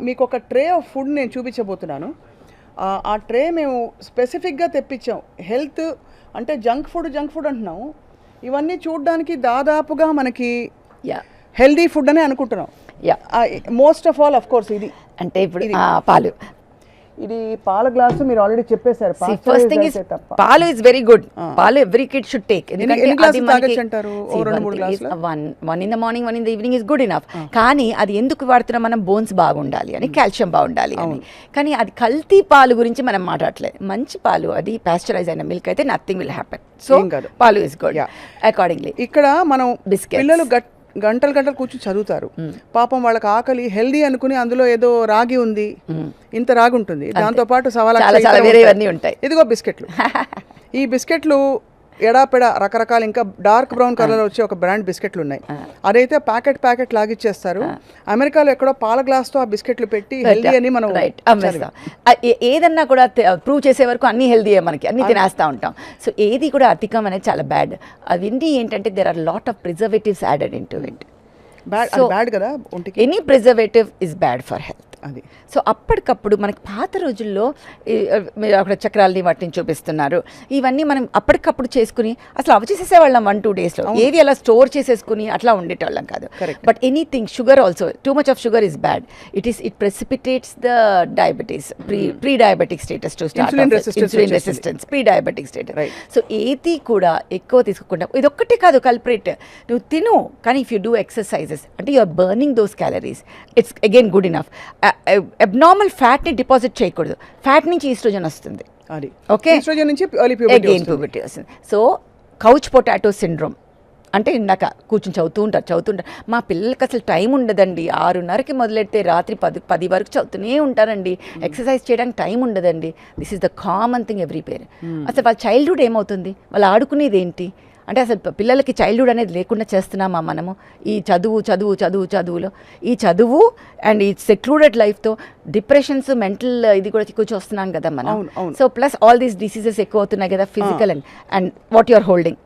మీకు ఒక tray of food నేను చూపించబోతున్నాను. ఆ ట్రే మేము స్పెసిఫిక్గా తెప్పించాం. హెల్త్ అంటే జంక్ ఫుడ్ అంటున్నాము, ఇవన్నీ చూడడానికి దాదాపుగా మనకి హెల్దీ ఫుడ్ అనే అనుకుంటున్నాం. Most of all of course ఇది అంటే ఇప్పుడు పాలు, ఇది పాల గ్లాసు మీరు ఆల్రెడీ చెప్పేశారు. ఫస్ట్ థింగ్ ఇస్ పాలు ఇస్ వెరీ గుడ్. పాలు every kid should take. One in the morning, one in the evening is good enough. కానీ అది ఎందుకు వాడుతున్నాం మనం? బోన్స్ బాగుండాలి అని, కాల్షియం బాగుండాలి అని. కానీ అది కల్తీ పాలు గురించి మనం మాట్లాడలేదు. మంచి పాలు, అది పాస్చరైజ్ అయిన మిల్క్ అయితే నథింగ్ విల్ హ్యాపెన్. సో పాలు ఇస్ గుడ్ అకార్డింగ్లీ. ఇక్కడ మనం పిల్లలు గంటలు కూర్చొని చదువుతారు. పాపం వాళ్ళకి ఆకలి, హెల్దీ అనుకుని అందులో ఏదో రాగి ఉంది, ఇంత రాగి ఉంటుంది, దాంతో పాటు ఉంటాయి. ఇదిగో బిస్కెట్లు. ఈ బిస్కెట్లు ఎడాపెడ రకరకాల ఇంకా డార్క్ బ్రౌన్ కలర్ వచ్చే ఒక బ్రాండ్ బిస్కెట్లు ఉన్నాయి. అదైతే ప్యాకెట్ లాగిచ్చేస్తారు. అమెరికాలో ఎక్కడో పాల గ్లాస్ తో ఆ బిస్కెట్లు పెట్టి హెల్దీ అని మనం ఏదన్నా కూడా ప్రూవ్ చేసే వరకు అన్ని హెల్దీయే, మనకి అన్ని తినేస్తూ ఉంటాం. సో ఏది కూడా అధికం అనేది చాలా బ్యాడ్. అవన్నీ ఏంటంటే there are lot of preservatives added in to it. Bad కదా, any preservative is bad for health. అది. సో అప్పటికప్పుడు మనకి పాత రోజుల్లో మీరు అక్కడ చక్రాలని వాటిని చూపిస్తున్నారు, ఇవన్నీ మనం అప్పటికప్పుడు చేసుకుని అసలు అవి చేసేసేవాళ్ళం 1-2 daysలో. ఏవి అలా స్టోర్ చేసేసుకుని అట్లా ఉండేటోళ్ళం కాదు. But anything, sugar also, too much of sugar is bad. It precipitates the diabetes, pre diabetic status to start, insulin resistance, pre diabetic status. So ఏది కూడా ఎక్కువ తీసుకోకుండా, ఇది ఒక్కటే కాదు కల్ప్రిట్. నువ్వు తిను, కానీ ఇఫ్ యూ డూ ఎక్సర్సైజెస్ అంటే you are burning those calories, it's again good enough. Abnormal ఫ్యాట్ని డిపాజిట్ చేయకూడదు. ఫ్యాట్ నుంచి ఈస్ట్రోజన్ వస్తుంది. ఓకే, అగైన్ ప్యూబర్టీ వస్తుంది. సో కౌచ్ పొటాటో సిండ్రోమ్ అంటే ఇందాక కూర్చొని చదువుతుంటారు. మా పిల్లలకి అసలు టైం ఉండదండి. 6:30కి మొదలెడితే రాత్రి 10 వరకు చదువుతూనే ఉంటారండి. ఎక్సర్సైజ్ చేయడానికి టైం ఉండదండి. This is the common thing every parent. అసలు వాళ్ళ చైల్డ్హుడ్ ఏమవుతుంది? వాళ్ళు ఆడుకునేది ఏంటి అంటే అసలు పిల్లలకి చైల్డ్హుడ్ అనేది లేకుండా చేస్తున్నామా మనము? ఈ చదువులో ఈ చదువు అండ్ ఈ సెక్లూడెడ్ లైఫ్తో డిప్రెషన్స్, మెంటల్ ఇది కూడా ఎక్కువ చూస్తున్నాం కదా మనం. So plus all these diseases ఎక్కువ అవుతున్నాయి కదా, physical and what you are holding,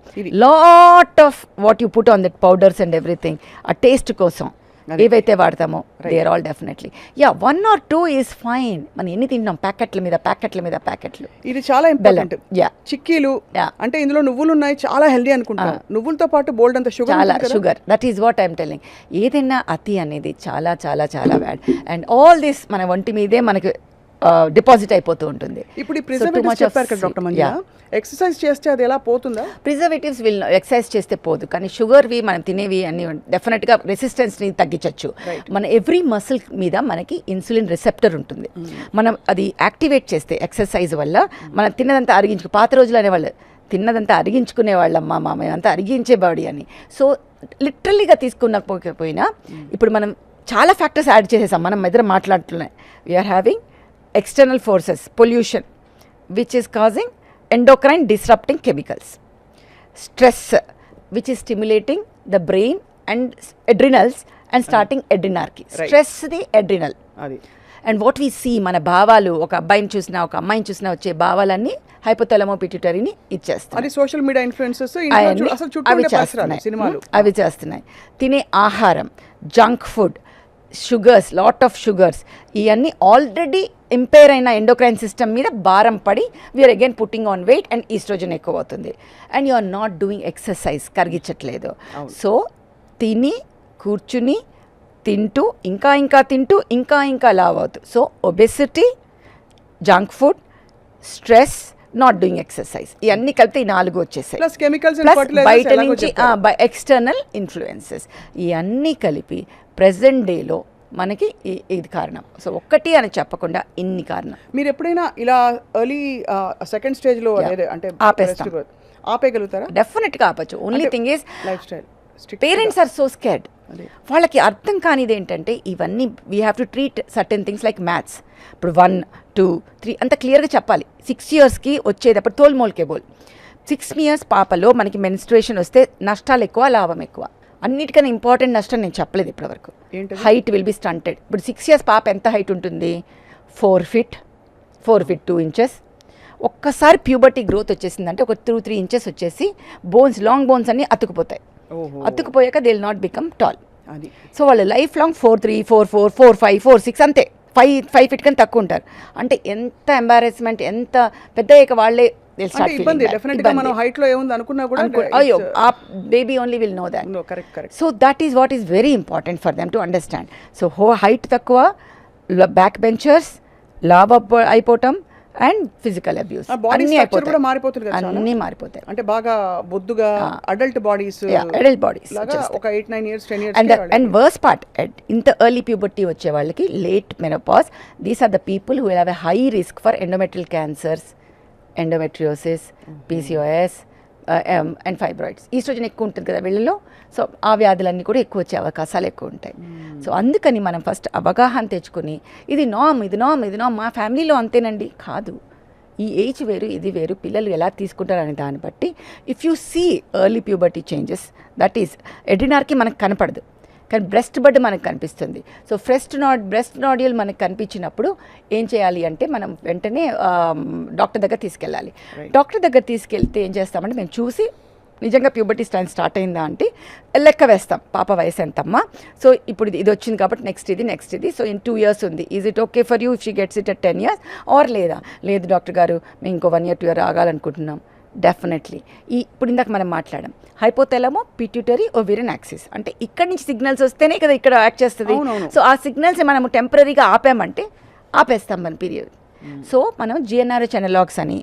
lot of what you put on that powders and everything, ఆ టేస్ట్ కోసం ఏవైతే వాడతామో they are all definitely 1 or 2 is fine. మనం ఎన్ని తింటాం? ప్యాకెట్ల మీద. ఇది చాలా ఇంపార్టెంట్. చిక్కీలు అంటే ఇందులో నువ్వులు ఉన్నాయి, చాలా హెల్దీ అనుకుంటాం. నువ్వులతో పాటు బోల్డ్ అంత sugar, that is what I'm telling. ఏదైనా అతి అనేది చాలా చాలా చాలా బ్యాడ్. అండ్ ఆల్ దిస్ మన ఒంటి మీదే మనకి డిపాజిట్ అయిపోతూ ఉంటుంది. ఇప్పుడు ఈ ప్రిజర్వేటివ్స్ చెప్పారు కదా డాక్టర్ మంజుల, ఎక్సర్సైజ్ చేస్తే అది ఎలా పోతుందా? ప్రిజర్వేటివ్స్ ఎక్సర్సైజ్ చేస్తే పోదు, కానీ షుగర్వి మనం తినేవి అన్ని డెఫినెట్గా రెసిస్టెన్స్ని తగ్గించవచ్చు. మన ఎవ్రీ మసిల్ మీద మనకి ఇన్సులిన్ రిసెప్టర్ ఉంటుంది. మనం అది యాక్టివేట్ చేస్తే ఎక్సర్సైజ్ వల్ల మనం తిన్నదంతా పాత రోజులు అనేవాళ్ళు తిన్నదంతా అరిగించుకునే వాళ్ళమ్మా, మేమంతా అరిగించే బాడీ అని. సో లిటరల్లీగా తీసుకున్నపోయినా ఇప్పుడు మనం చాలా ఫ్యాక్టర్స్ యాడ్ చేసేసాం. మనం ఇద్దరు మాట్లాడుతున్నాయి. We are having external forces, pollution, which is causing endocrine disrupting chemicals, stress, which is stimulating the brain and adrenals and starting adrenarchy. Stress the adrenal. And what we see, మన భావాలు, ఒక అబ్బాయిని చూసినా ఒక అమ్మాయిని చూసినా వచ్చే భావాలన్నీ హైపోథాలమో పిట్యూటరీని ఇచ్చేస్తాయి. అది సోషల్ మీడియా ఇన్ఫ్లుయెన్సెస్ అవి చేస్తున్నాయి. తినే ఆహారం, junk food, sugars, lot of sugars, ఇవన్నీ ఆల్రెడీ ఇంపేర్ అయిన ఎండోక్రైన్ సిస్టమ్ మీద భారం పడి we are again putting on weight and estrogen ఎక్కువ అవుతుంది. And you are not doing exercise, కరిగించట్లేదు. సో తిని కూర్చుని తింటూ ఇంకా తింటూ ఇంకా లావ్ అవుతుంది. So obesity, junk food, stress, not doing exercise, ఇవన్నీ కలిపితే ఈ 4 వచ్చేసాయి. బయట నుంచి ఎక్స్టర్నల్ ఇన్ఫ్లుయెన్సెస్, ఇవన్నీ కలిపి ప్రెజెంట్ డేలో మనకి ఇది కారణం. సో ఒక్కటి అని చెప్పకుండా ఇన్ని కారణం. మీరు ఎప్పుడైనా ఇలా ఎర్లీ సెకండ్ స్టేజ్లో అంటే ఆపేయగలుగుతారా? డెఫినెట్గా ఆపచ్చు. Only thing is lifestyle. Parents are so scared. వాళ్ళకి అర్థం కానిది ఏంటంటే ఇవన్నీ we have to treat certain things like maths. ఇప్పుడు 1, 2, 3 అంత క్లియర్గా చెప్పాలి. 6 yearsకి వచ్చేటప్పుడు తోల్మోల్కే బోల్. 6 years పాపలో మనకి మెన్స్ట్రుయేషన్ వస్తే నష్టాలు ఎక్కువ, లాభం ఎక్కువ. అన్నిటికన్నా ఇంపార్టెంట్ నష్టం నేను చెప్పలేదు ఇప్పటివరకు. Height will be stunted. ఇప్పుడు 6 years పాప ఎంత హైట్ ఉంటుంది? 4 feet 2 inches. ఒక్కసారి ప్యూబర్టీ గ్రోత్ వచ్చేసిందంటే ఒక 2-3 inches వచ్చేసి బోన్స్, లాంగ్ బోన్స్ అన్నీ అతుకుపోతాయి. అతుకుపోయాక they will not become tall. So వాళ్ళ లైఫ్ లాంగ్ 4'3", 4'4", 4'5", 4'6 అంతే. 5 feet కన్నా తక్కువ ఉంటారు. అంటే ఎంత ఎంబారెస్మెంట్, ఎంత పెద్ద అయ్యాక వాళ్ళే అంటే ఇబ్బంది డెఫినెట్ గా మనం హైట్ లో ఏముంది అనుకున్నా కూడా అయ్యో ఆ baby only will know that. Correct. So that is what is very important for them to understand. So height తక్కువ, బ్యాక్ బెంచర్స్, లావ్ అయిపోవటం అండ్ ఫిజికల్ అబ్యూస్ అన్నీ కూడా మారిపోతుంది కదా, అన్నీ మారిపోతాయి. అంటే బాగా బొద్దుగా అడల్ట్ బాడీస్ లాగా ఒక 8-9 years 10 years. And worse part, ఇంత ఎర్లీ ప్యూబర్టీ వచ్చే వాళ్ళకి late menopause, these are the people who have a high risk for endometrial cancers, endometriosis, PCOS and fibroids. Oestrogen ఎక్కువ ఉంటుంది కదా వీళ్ళలో, సో ఆ వ్యాధులన్నీ కూడా ఎక్కువ వచ్చే అవకాశాలు ఎక్కువ ఉంటాయి. సో అందుకని మనం ఫస్ట్ అవగాహన తెచ్చుకొని ఇది నామ్ మా ఫ్యామిలీలో అంతేనండి కాదు, ఈ ఏజ్ వేరు ఇది వేరు, పిల్లలు ఎలా తీసుకుంటారు అనే దాన్ని బట్టి if you see early puberty changes, that is adrenarche మనకు కనపడదు కానీ బ్రెస్ట్ బడ్ మనకు కనిపిస్తుంది. సో బ్రెస్ట్ నాడ్యూల్ మనకు కనిపించినప్పుడు ఏం చేయాలి అంటే మనం వెంటనే డాక్టర్ దగ్గర తీసుకెళ్ళాలి. డాక్టర్ దగ్గర తీసుకెళ్తే ఏం చేస్తామంటే మేము చూసి నిజంగా ప్యూబర్టీ స్టైన్ స్టార్ట్ అయిందా అంటే లెక్క వేస్తాం, పాప వయసు ఎంతమ్మా, సో ఇప్పుడు ఇది వచ్చింది కాబట్టి నెక్స్ట్ ఇది, సో ఇన్ 2 years ఉంది, is it okay for you if she gets it at 10 years or లేదు డాక్టర్ గారు మేము ఇంకో 1 year 2 year ఆగాలనుకుంటున్నాం. డెఫినెట్లీ ఇప్పుడు ఇందాక మనం మాట్లాడాం హైపోథాలమో పిట్యూటరీ ఓవేరియన్ యాక్సిస్, అంటే ఇక్కడ నుంచి సిగ్నల్స్ వస్తేనే కదా ఇక్కడ యాక్ట్ చేస్తుంది. సో ఆ సిగ్నల్స్ మనము టెంపరీగా ఆపామంటే ఆపేస్తాం మన పీరియడ్. సో మనం GnRH అనలాగ్స్ అని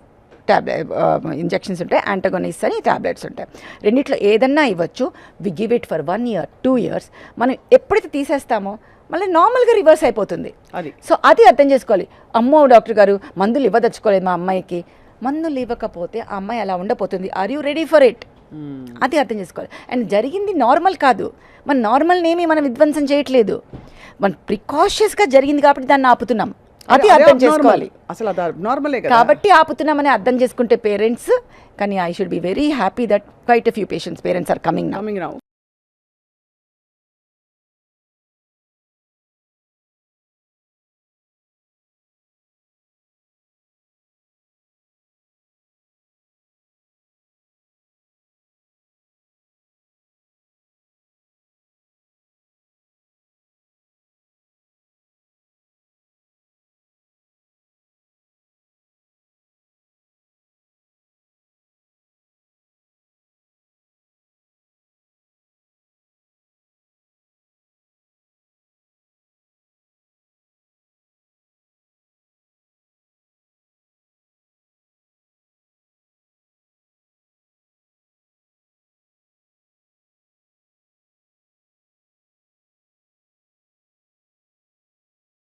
ఇంజెక్షన్స్ ఉంటాయి, యాంటగోనిస్ట్ అని టాబ్లెట్స్ ఉంటాయి. రెండిట్లో ఏదన్నా ఇవ్వచ్చు. We give it for 1 year 2 years. మనం ఎప్పుడైతే తీసేస్తామో మళ్ళీ నార్మల్గా రివర్స్ అయిపోతుంది. సో అది అర్థం చేసుకోవాలి. అమ్మో డాక్టర్ గారు మందులు ఇవ్వదలుచుకోలేదు మా అమ్మాయికి, మందులు ఇవ్వకపోతే ఆ అమ్మాయి అలా ఉండపోతుంది, are you ready for it, అది అర్థం చేసుకోవాలి. అండ్ జరిగింది నార్మల్ కాదు, మన నార్మల్ నేమి మనం విధ్వంసం చేయట్లేదు, మన ప్రికాషియస్గా జరిగింది కాబట్టి దాన్ని ఆపుతున్నాం, అది అర్థం చేసుకోవాలి. అసలు నార్మలే కాబట్టి ఆపుతున్నామని అర్థం చేసుకుంటే పేరెంట్స్, కానీ I should be very happy that quite a few patients parents are coming now.